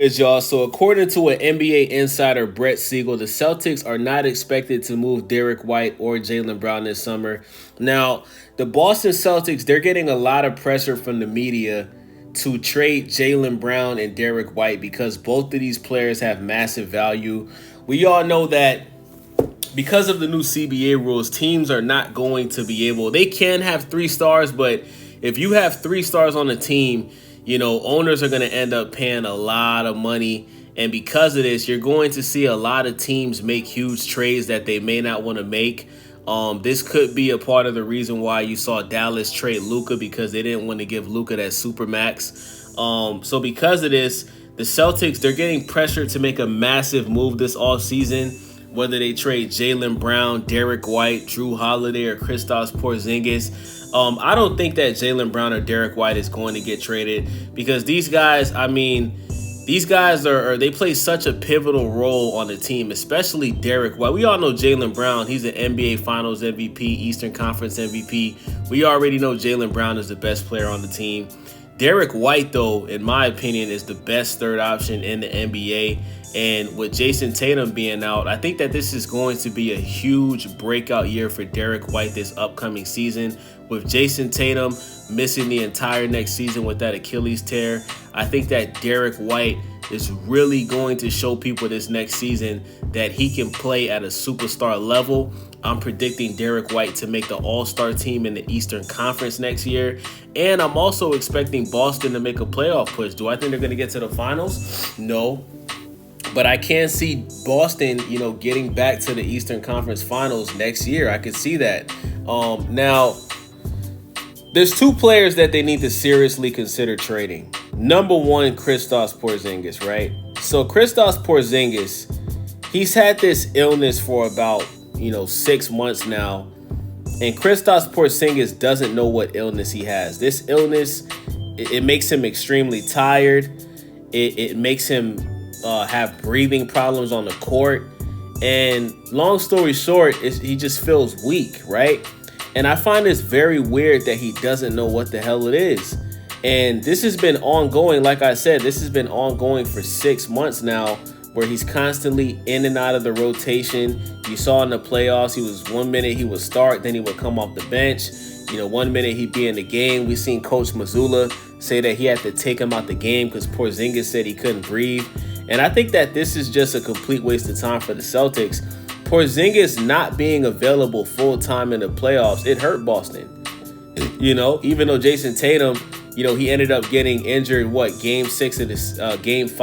is, y'all. So according to an NBA insider, Brett Siegel, the Celtics are not expected to move Derrick White or Jaylen Brown this summer. Now, the Boston Celtics, they're getting a lot of pressure from the media to trade Jaylen Brown and Derrick White because both of these players have massive value. We all know that because of the new CBA rules, teams are not going to be able, they can have 3 stars, but if you have 3 stars on a team, owners are going to end up paying a lot of money. And because of this, you're going to see a lot of teams make huge trades that they may not want to make. This could be a part of the reason why you saw Dallas trade Luka, because they didn't want to give Luka that supermax. So because of this, the Celtics, they're getting pressured to make a massive move this offseason, whether they trade Jaylen Brown, Derrick White, Drew Holiday, or Kristaps Porzingis. I don't think that Jaylen Brown or Derrick White is going to get traded because these guys, they play such a pivotal role on the team, especially Derrick White. We all know Jaylen Brown. He's an NBA Finals MVP, Eastern Conference MVP. We already know Jaylen Brown is the best player on the team. Derrick White, though, in my opinion, is the best third option in the NBA. And with Jason Tatum being out, I think that this is going to be a huge breakout year for Derrick White this upcoming season. With Jason Tatum missing the entire next season with that Achilles tear, I think that Derrick White is really going to show people this next season that he can play at a superstar level. I'm predicting Derrick White to make the All-Star team in the Eastern Conference next year. And I'm also expecting Boston to make a playoff push. Do I think they're going to get to the finals? No. But I can see Boston, getting back to the Eastern Conference Finals next year. I could see that. Now, there's 2 players that they need to seriously consider trading. Number 1, Kristaps Porzingis, right? So Kristaps Porzingis, he's had this illness for about, 6 months now. And Kristaps Porzingis doesn't know what illness he has. This illness, it makes him extremely tired. It makes him have breathing problems on the court. And long story short, he just feels weak, right? And I find this very weird that he doesn't know what the hell it is. And this has been ongoing. Like I said, this has been ongoing for 6 months now, where he's constantly in and out of the rotation. You saw in the playoffs, 1 minute he would start, then he would come off the bench. 1 minute he'd be in the game. We seen Coach Mazzulla say that he had to take him out the game because Porzingis said he couldn't breathe. And I think that this is just a complete waste of time for the Celtics. Porzingis not being available full-time in the playoffs, it hurt Boston. Even though Jason Tatum, he ended up getting injured, game 6 of this game 5